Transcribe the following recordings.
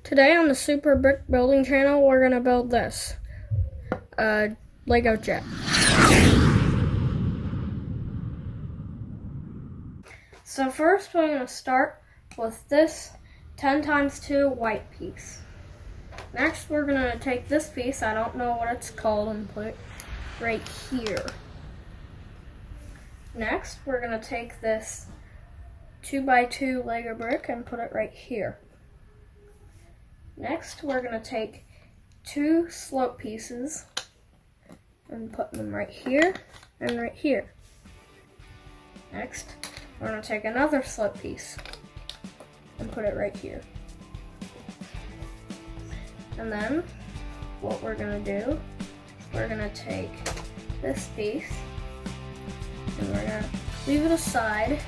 Today on the Super Brick Building channel, we're going to build this Lego jet. So first we're going to start with this 10x2 white piece. Next we're going to take this piece, I don't know what it's called, and put it right here. Next we're going to take this 2x2 Lego brick and put it right here. Next, we're going to take two slope pieces and put them right here and right here. Next, we're going to take another slope piece and put it right here. And then, what we're going to do is we're going to take this piece and we're going to leave it aside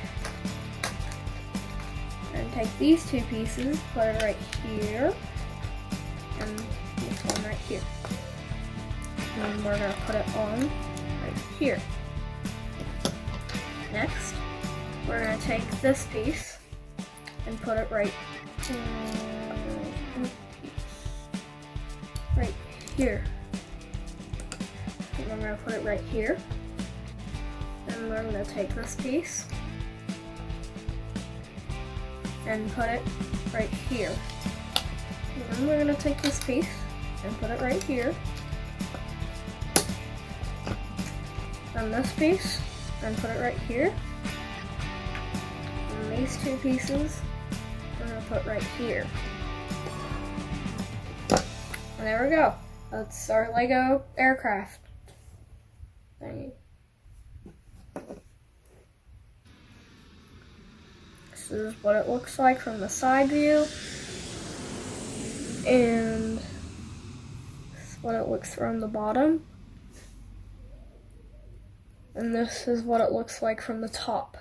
and take these two pieces, put it right here, and this one right here. And we're going to put it on right here. Next, we're going to take this piece and put it right here. And we're going to put it right here. And we're going to take this piece and put it right here. And then we're going to take this piece and put it right here. And this piece and put it right here. And these two pieces we're going to put right here. And there we go. That's our Lego aircraft thingy. This is what it looks like from the side view, and this is what it looks from the bottom, and this is what it looks like from the top.